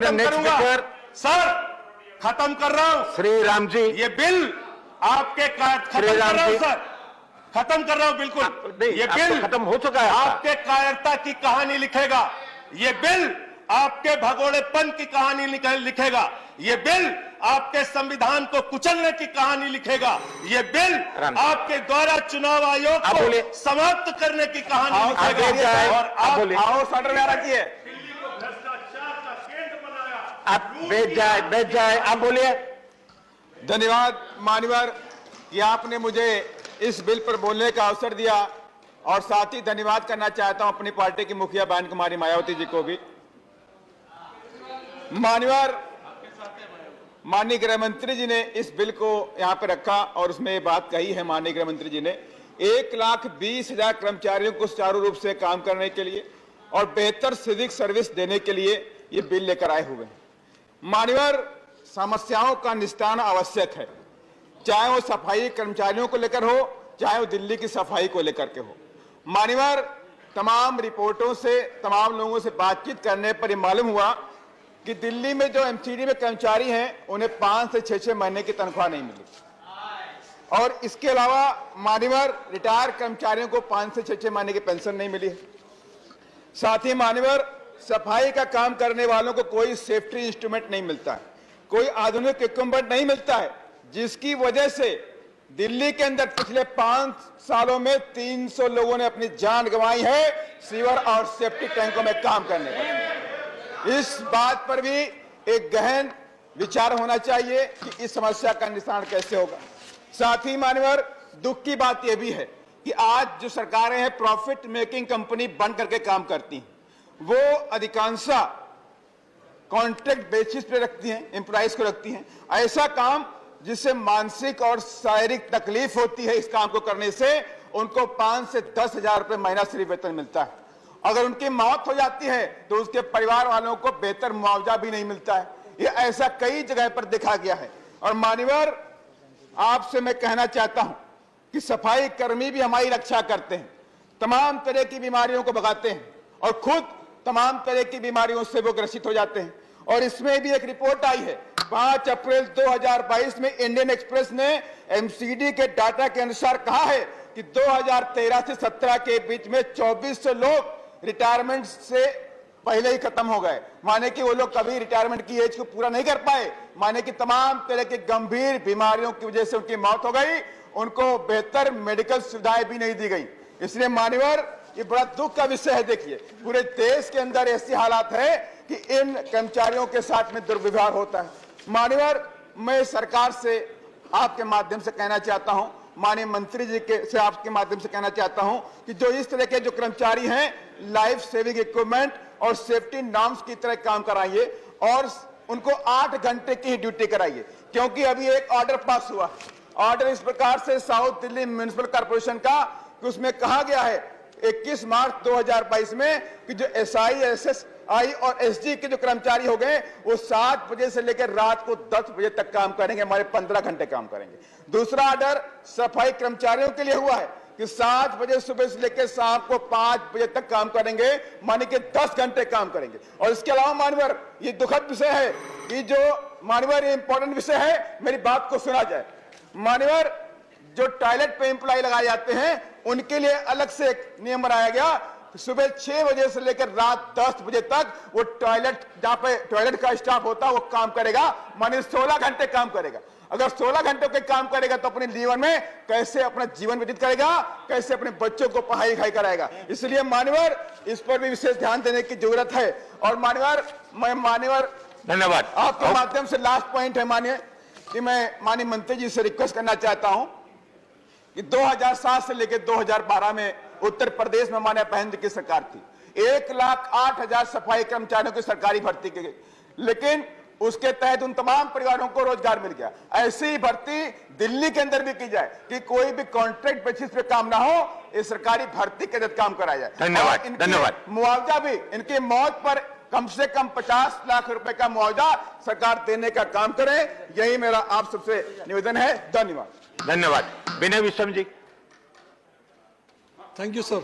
करूंगा सर, खत्म कर रहा हूं। श्री राम जी, ये बिल आपके खत्म कर रहा हूं सर, खत्म कर रहा हूं बिल्कुल। ये बिल खत्म हो चुका है। आपके कायरता की कहानी लिखेगा। ये बिल आपके भगोड़ेपन की कहानी लिखेगा। ये बिल आपके संविधान को कुचलने की कहानी लिखेगा। ये बिल आपके द्वारा चुनाव आयोग को समाप्त करने की कहानी लिखेगा। और आप ऑर्डर में रखिए, आप बैठ जाए, आप बोलिए। धन्यवाद मान्यवर कि आपने मुझे इस बिल पर बोलने का अवसर दिया, और साथ ही धन्यवाद करना चाहता हूं अपनी पार्टी की मुखिया बहन कुमारी मायावती जी को भी। मान्यवर, माननीय गृह मंत्री जी ने इस बिल को यहां पर रखा और उसमें ये बात कही है माननीय गृह मंत्री जी ने 1,20,000 कर्मचारियों को सुचारू रूप से काम करने के लिए और बेहतर सिविक सर्विस देने के लिए ये बिल लेकर आए हुए हैं। मान्यवर, समस्याओं का निस्तारण आवश्यक है, चाहे वो सफाई कर्मचारियों को लेकर हो, चाहे वो दिल्ली की सफाई को लेकर के हो। मान्यवर, तमाम रिपोर्टों से, तमाम लोगों से बातचीत करने पर यह मालूम हुआ कि दिल्ली में जो एमसीडी में कर्मचारी हैं उन्हें 5 से 6 महीने की तनख्वाह नहीं मिली, और इसके अलावा मान्यवर रिटायर कर्मचारियों को 5 से 6 महीने की पेंशन नहीं मिली है। साथ ही मान्यवर, सफाई का काम करने वालों को कोई सेफ्टी इंस्ट्रूमेंट नहीं मिलता है, कोई आधुनिक इक्विपमेंट नहीं मिलता है, जिसकी वजह से दिल्ली के अंदर पिछले 5 सालों में 300 लोगों ने अपनी जान गंवाई है सीवर और सेफ्टी टैंकों में काम करने पर। इस बात पर भी एक गहन विचार होना चाहिए कि इस समस्या का निस्तारण कैसे होगा। साथ ही मान्यवर, दुख की बात यह भी है कि आज जो सरकारें हैं प्रॉफिट मेकिंग कंपनी बन करके काम करती हैं, वो अधिकांशतः कॉन्ट्रैक्ट बेसिस पे रखती हैं, एम्प्लॉइज को रखती हैं। ऐसा काम जिससे मानसिक और शारीरिक तकलीफ होती है, इस काम को करने से उनको 5 से 10 हजार रुपए महीना सिर्फ वेतन मिलता है। अगर उनकी मौत हो जाती है तो उसके परिवार वालों को बेहतर मुआवजा भी नहीं मिलता है। ये ऐसा कई जगह पर देखा गया है। और मान्यवर, आपसे मैं कहना चाहता हूं कि सफाई कर्मी भी हमारी रक्षा करते हैं, तमाम तरह की बीमारियों को भगाते हैं और खुद तमाम तरह की बीमारियों से वो ग्रसित हो जाते हैं। और इसमें भी एक रिपोर्ट आई है 5 अप्रैल 2022 में इंडियन एक्सप्रेस ने एमसीडी के डाटा के अनुसार कहा है कि 2013 से 17 के बीच में 2400 लोग रिटायरमेंट से पहले ही खत्म हो गए। माने कि वो लोग कभी रिटायरमेंट की एज को पूरा नहीं कर पाए, माने कि तमाम तरह की गंभीर बीमारियों की वजह से उनकी मौत हो गई, उनको बेहतर मेडिकल सुविधाएं भी नहीं दी गई। इसलिए मान्यवर, ये बड़ा दुख का विषय है। देखिए, पूरे देश के अंदर ऐसी हालात है कि इन कर्मचारियों के साथ में दुर्व्यवहार होता है। मान्यवर, मैं सरकार से आपके माध्यम से कहना चाहता हूं, माननीय मंत्री जी के से आपके माध्यम से कहना चाहता हूं कि जो इस तरह के जो कर्मचारी हैं, लाइफ सेविंग इक्विपमेंट और सेफ्टी नॉर्म्स की तरह काम कराइए और उनको 8 घंटे की ड्यूटी कराइए। क्योंकि अभी एक ऑर्डर पास हुआ, ऑर्डर इस प्रकार से साउथ दिल्ली म्युनिसिपल कॉर्पोरेशन का, कि उसमें कहा गया है 21 मार्च 2022 में कि जो एसआई, एसएसआई और एसजी के जो कर्मचारी हो गए वो 7 बजे से लेकर रात को 10 बजे तक काम करेंगे, हमारे 15 घंटे काम करेंगे। दूसरा ऑर्डर सफाई कर्मचारियों के लिए हुआ है कि 7 बजे सुबह से लेकर शाम को 5 बजे तक काम करेंगे, माने कि 10 घंटे काम करेंगे। और इसके अलावा मान्यवर, ये दुखद विषय है कि जो मान्यवर, ये इंपॉर्टेंट विषय है, मेरी बात को सुना जाए। मान्यवर, जो टॉयलेट पे एम्प्लॉय लगाए जाते हैं उनके लिए अलग से एक नियम बनाया गया, सुबह 6 बजे से लेकर रात 10 बजे तक वो टॉयलेट, जहां पे टॉयलेट का स्टाफ होता है वो काम करेगा, माने 16 घंटे काम करेगा। अगर 16 घंटे के काम करेगा तो अपने जीवन में कैसे अपना जीवन व्यतीत करेगा, कैसे अपने बच्चों को पढ़ाई लिखाई कराएगा। इसलिए मान्यवर, इस पर भी विशेष ध्यान देने की जरूरत है। और मान्यवर, मैं मान्यवर, धन्यवाद। आपके माध्यम से लास्ट पॉइंट है माननीय, कि मैं माननीय मंत्री जी से रिक्वेस्ट करना चाहता हूं कि 2007 से लेकर 2012 में उत्तर प्रदेश में माननीय बहन जी की सरकार थी, 1,08,000 सफाई कर्मचारियों की सरकारी भर्ती की गई, लेकिन उसके तहत उन तमाम परिवारों को रोजगार मिल गया। ऐसी ही भर्ती दिल्ली के अंदर भी की जाए कि कोई भी कॉन्ट्रैक्ट बेसिस पे काम ना हो, ये सरकारी भर्ती के तहत काम कराया जाए। धन्यवाद, धन्यवाद। मुआवजा भी, इनकी मौत पर कम से कम 50 लाख रुपए का मुआवजा सरकार देने का काम करे, यही मेरा आप सबसे निवेदन है। धन्यवाद। धन्यवाद। Vinay Vishwam ji. Thank you sir.